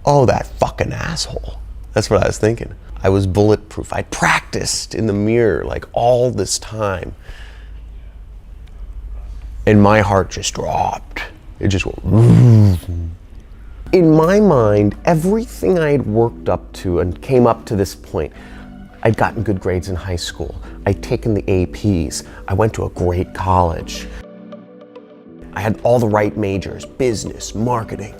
oh, that fucking asshole. That's what I was thinking. I was bulletproof. I practiced in the mirror like all this time. And my heart just dropped. It just went. In my mind, everything I had worked up to and came up to this point, I'd gotten good grades in high school. I'd taken the APs. I went to a great college. I had all the right majors, business, marketing.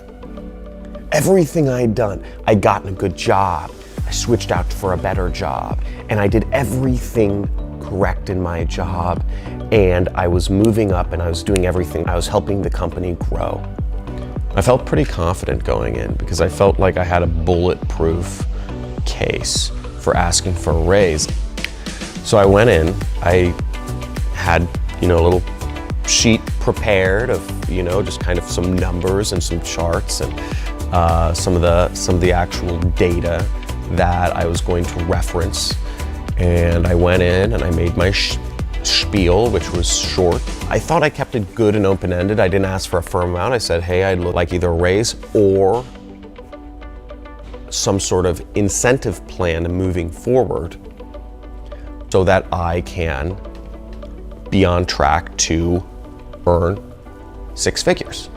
Everything I'd done, I'd gotten a good job. I switched out for a better job, and I did everything correct in my job, and I was moving up and I was doing everything. I was helping the company grow. I felt pretty confident going in because I felt like I had a bulletproof case for asking for a raise. So I went in, I had, a little sheet prepared of, just kind of some numbers and some charts and some of the actual data that I was going to reference. And I went in and I made my spiel, which was short. I thought I kept it good and open-ended. I didn't ask for a firm amount. I said, hey, I'd like either a raise or some sort of incentive plan moving forward so that I can be on track to earn 6 figures.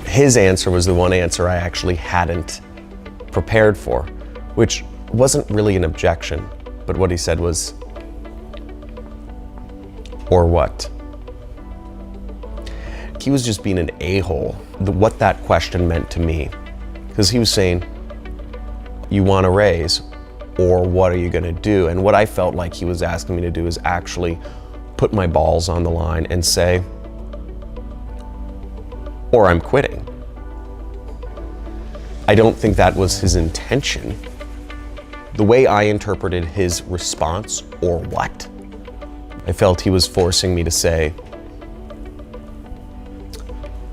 His answer was the one answer I actually hadn't prepared for, which wasn't really an objection, but what he said was, or what? He was just being an a-hole, what that question meant to me. Because he was saying, you want a raise, or what are you gonna do? And what I felt like he was asking me to do is actually put my balls on the line and say, or I'm quitting. I don't think that was his intention. The way I interpreted his response, or what, I felt he was forcing me to say,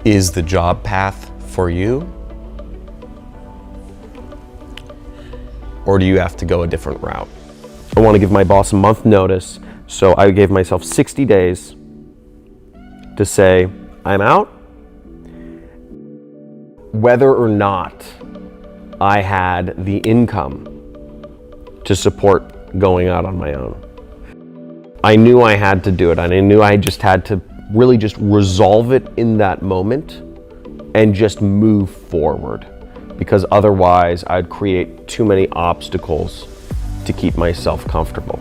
is the job path for you? Or do you have to go a different route? I want to give my boss a month notice, so I gave myself 60 days to say, I'm out. Whether or not I had the income to support going out on my own. I knew I had to do it, and I knew I just had to really just resolve it in that moment and just move forward, because otherwise I'd create too many obstacles to keep myself comfortable.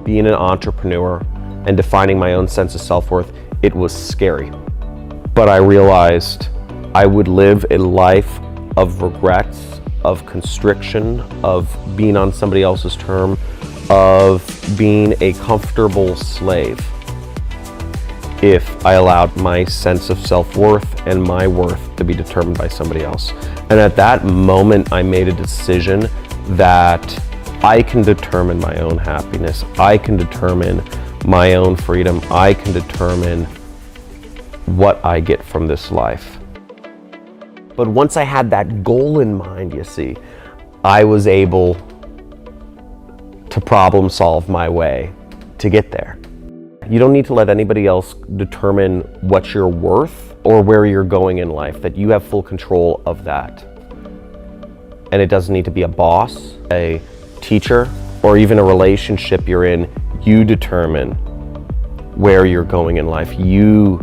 Being an entrepreneur and defining my own sense of self-worth, it was scary. But I realized I would live a life of regrets, of constriction, of being on somebody else's term, of being a comfortable slave if I allowed my sense of self-worth and my worth to be determined by somebody else. And at that moment, I made a decision that I can determine my own happiness. I can determine my own freedom. I can determine what I get from this life. But once I had that goal in mind, you see, I was able to problem solve my way to get there. You don't need to let anybody else determine what you're worth or where you're going in life, that you have full control of that. And it doesn't need to be a boss, a teacher, or even a relationship you're in. You determine where you're going in life. You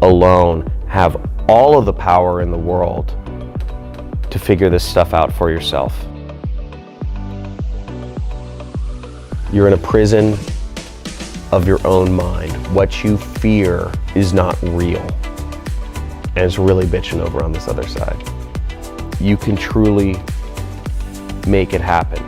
alone have all of the power in the world to figure this stuff out for yourself. You're in a prison of your own mind. What you fear is not real, and it's really bitching over on this other side. You can truly make it happen.